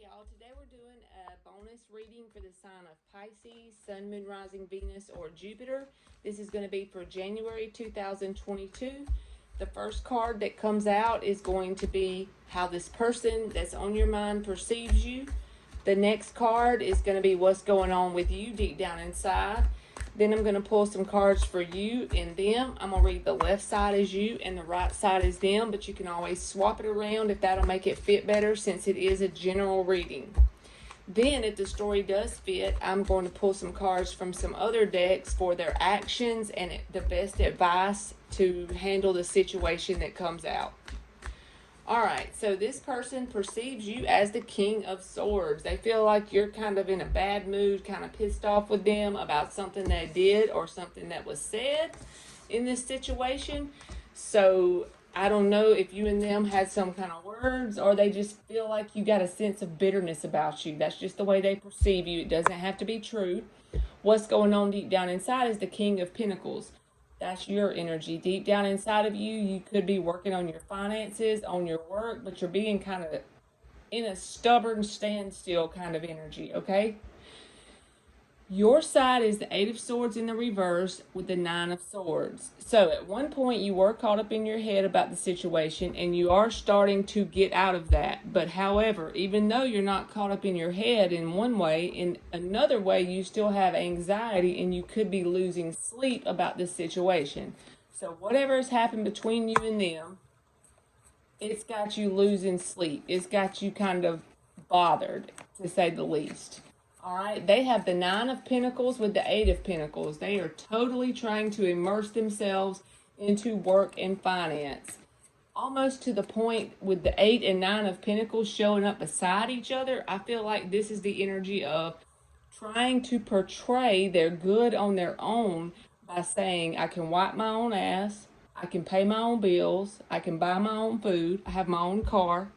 y'all. Today we're doing a bonus reading for the sign of Pisces, Sun, Moon, Rising, Venus, or Jupiter. This is going to be for January 2022. The first card that comes out is going to be how this person that's on your mind perceives you. The next card is going to be what's going on with you deep down inside. Then I'm going to pull some cards for you and them. I'm going to read the left side as you and the right side as them, but you can always swap it around if that'll make it fit better since it is a general reading. Then, if the story does fit, I'm going to pull some cards from some other decks for their actions and the best advice to handle the situation that comes out. All right, so this person perceives you as the King of Swords. They feel like you're kind of in a bad mood, kind of pissed off with them about something they did or something that was said in this situation. So I don't know if you and them had some kind of words or they just feel like you got a sense of bitterness about you. That's just the way they perceive you. It doesn't have to be true. What's going on deep down inside is the King of Pentacles. That's your energy. Deep down inside of you, you could be working on your finances, on your work, but you're being kind of in a stubborn standstill kind of energy, okay? Your side is the Eight of Swords in the reverse with the Nine of Swords. So at one point you were caught up in your head about the situation and you are starting to get out of that. But however, even though you're not caught up in your head in one way, in another way you still have anxiety and you could be losing sleep about this situation. So whatever has happened between you and them, it's got you losing sleep. It's got you kind of bothered, to say the least. All right, they have the Nine of Pentacles with the Eight of Pentacles. They are totally trying to immerse themselves into work and finance. Almost to the point with the Eight and Nine of Pentacles showing up beside each other. I feel like this is the energy of trying to portray their good on their own by saying, I can wipe my own ass, I can pay my own bills, I can buy my own food, I have my own car.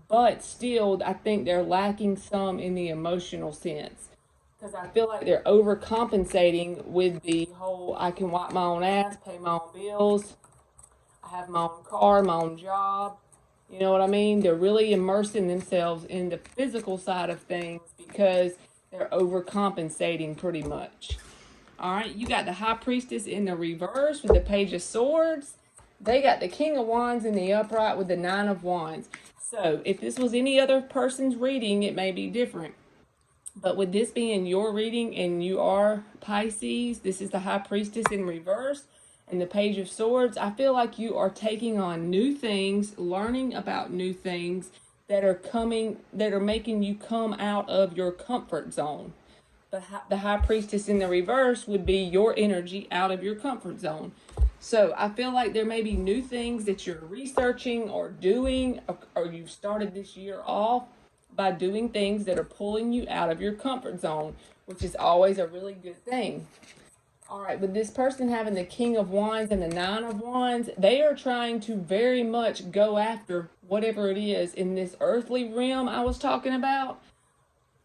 But still, I think they're lacking some in the emotional sense. Because I feel like they're overcompensating with the whole I can wipe my own ass, pay my own bills, I have my own car, my own job. You know what I mean? They're really immersing themselves in the physical side of things because they're overcompensating pretty much. All right, you got the High Priestess in the reverse with the Page of Swords. They got the King of Wands in the upright with the Nine of Wands. So if this was any other person's reading, it may be different. But with this being your reading and you are Pisces, this is the High Priestess in reverse and the Page of Swords. I feel like you are taking on new things, learning about new things that are making you come out of your comfort zone. The High Priestess in the reverse would be your energy out of your comfort zone. So I feel like there may be new things that you're researching or doing, or you've started this year off by doing things that are pulling you out of your comfort zone, which is always a really good thing. All right, with this person having the King of Wands and the Nine of Wands, they are trying to very much go after whatever it is in this earthly realm I was talking about.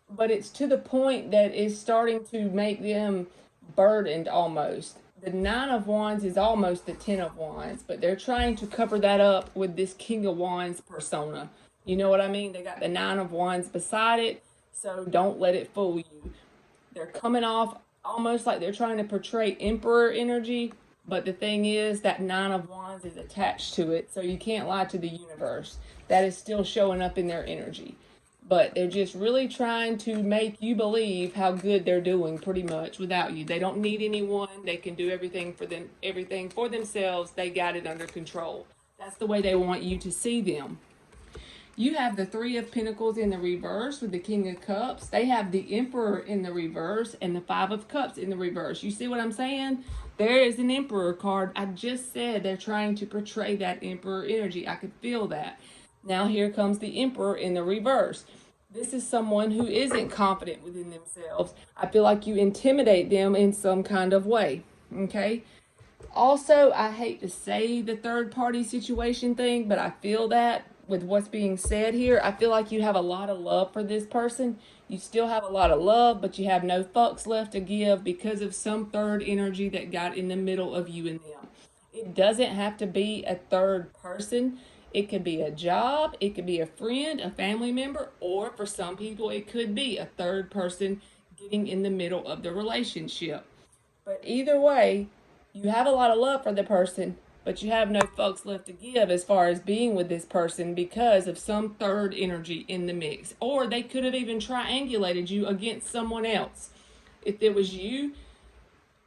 But it's to the point that it's starting to make them burdened almost. The Nine of Wands is almost the Ten of Wands, but they're trying to cover that up with this King of Wands persona. You know what I mean? They got the Nine of Wands beside it, so don't let it fool you. They're coming off almost like they're trying to portray Emperor energy, but the thing is that Nine of Wands is attached to it, so you can't lie to the universe. That is still showing up in their energy. But they're just really trying to make you believe how good they're doing pretty much without you. They don't need anyone. They can do everything for themselves. They got it under control. That's the way they want you to see them. You have the Three of Pentacles in the reverse with the King of Cups. They have the Emperor in the reverse and the Five of Cups in the reverse. You see what I'm saying? There is an Emperor card. I just said they're trying to portray that Emperor energy. I could feel that. Now here comes the Emperor in the reverse. This is someone who isn't confident within themselves. I feel like you intimidate them in some kind of way, okay? Also, I hate to say the third party situation thing, but I feel that with what's being said here, I feel like you have a lot of love for this person. You still have a lot of love, but you have no fucks left to give because of some third energy that got in the middle of you and them. It doesn't have to be a third person. It could be a job, it could be a friend, a family member, or for some people, it could be a third person getting in the middle of the relationship. But either way, you have a lot of love for the person, but you have no fucks left to give as far as being with this person because of some third energy in the mix. Or they could have even triangulated you against someone else. If it was you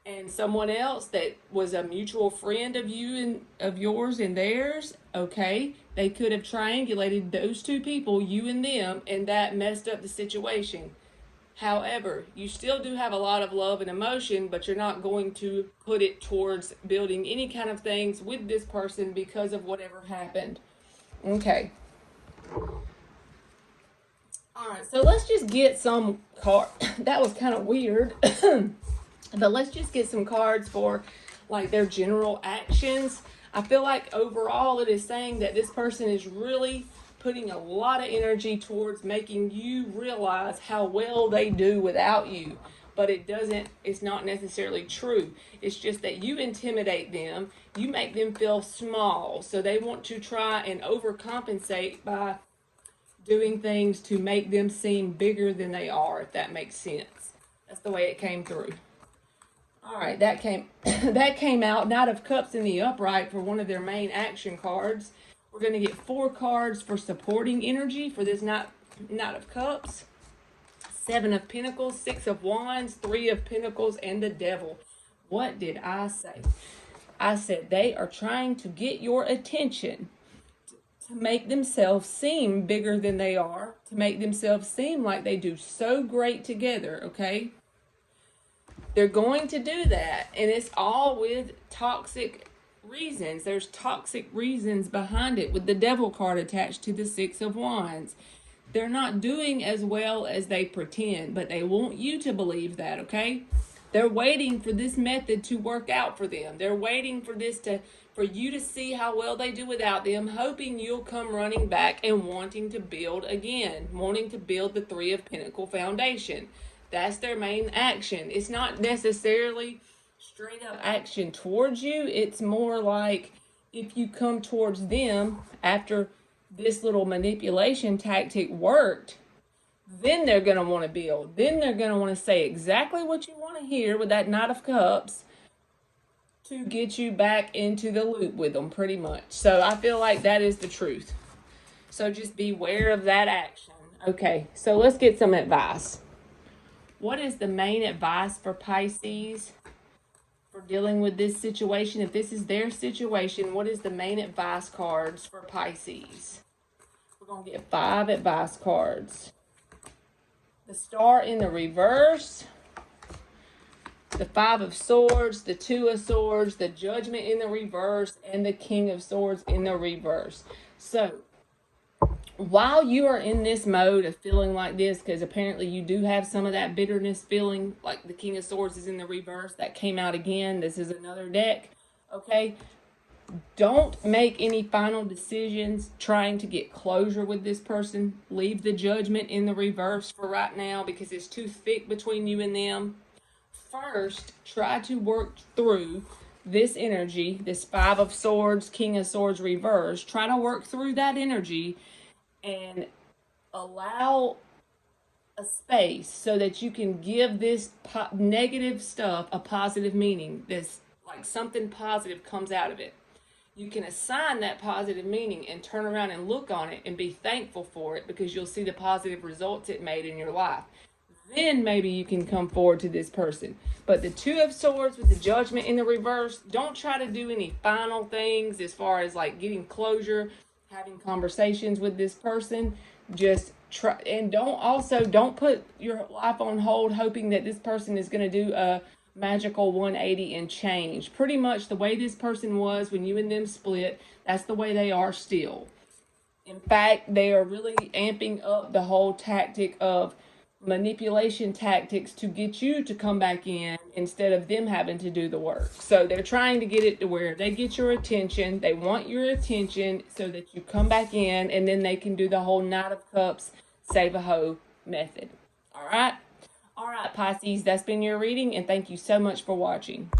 and someone else that was a mutual friend of you and of yours and theirs, okay, they could have triangulated those two people, you and them, and that messed up the situation. However, you still do have a lot of love and emotion, but you're not going to put it towards building any kind of things with this person because of whatever happened. Okay. All right, so let's just get some card. That was kind of weird. But let's just get some cards for like their general actions. I feel like overall it is saying that this person is really putting a lot of energy towards making you realize how well they do without you. But it's not necessarily true. It's just that you intimidate them, you make them feel small. So they want to try and overcompensate by doing things to make them seem bigger than they are, if that makes sense. That's the way it came through. All right, that came out. Knight of Cups in the upright for one of their main action cards. We're going to get 4 cards for supporting energy for this Knight of Cups. 7 of Pentacles, 6 of Wands, 3 of Pentacles, and the Devil. What did I say? I said they are trying to get your attention to make themselves seem bigger than they are, to make themselves seem like they do so great together, okay? They're going to do that, and it's all with toxic reasons. There's toxic reasons behind it with the Devil card attached to the 6 of Wands. They're not doing as well as they pretend, but they want you to believe that, okay? They're waiting for this method to work out for them. They're waiting for for you to see how well they do without them, hoping you'll come running back and wanting to build again, wanting to build the 3 of Pentacles foundation. That's their main action. It's not necessarily straight up action towards you. It's more like if you come towards them after this little manipulation tactic worked, then they're going to want to build. Then they're going to want to say exactly what you want to hear with that Knight of Cups to get you back into the loop with them, pretty much. So I feel like that is the truth. So just beware of that action. Okay, so let's get some advice. What is the main advice for Pisces for dealing with this situation? If this is their situation, what is the main advice cards for Pisces? We're going to get 5 advice cards. The Star in the reverse, the 5 of Swords, the 2 of Swords, the Judgment in the reverse, and the King of Swords in the reverse. So while you are in this mode of feeling like this, because apparently you do have some of that bitterness feeling, like the King of Swords is in the reverse, that came out again. This is another deck, okay? Don't make any final decisions trying to get closure with this person. Leave the Judgment in the reverse for right now because it's too thick between you and them. First, try to work through this energy, this 5 of Swords, King of Swords reverse. Try to work through that energy and allow a space so that you can give this negative stuff a positive meaning. This, like, something positive comes out of it. You can assign that positive meaning and turn around and look on it and be thankful for it because you'll see the positive results it made in your life. Then maybe you can come forward to this person. But the 2 of Swords with the Judgment in the reverse, don't try to do any final things as far as like getting closure, having conversations with this person. Just try, and don't put your life on hold hoping that this person is going to do a magical 180 and change. Pretty much the way this person was when you and them split, that's the way they are still. In fact, they are really amping up the whole tactic of manipulation tactics to get you to come back in instead of them having to do the work. So they're trying to get it to where they get your attention. They want your attention so that you come back in, and then they can do the whole Knight of Cups save a hoe method. All right, Pisces, that's been your reading, and thank you so much for watching.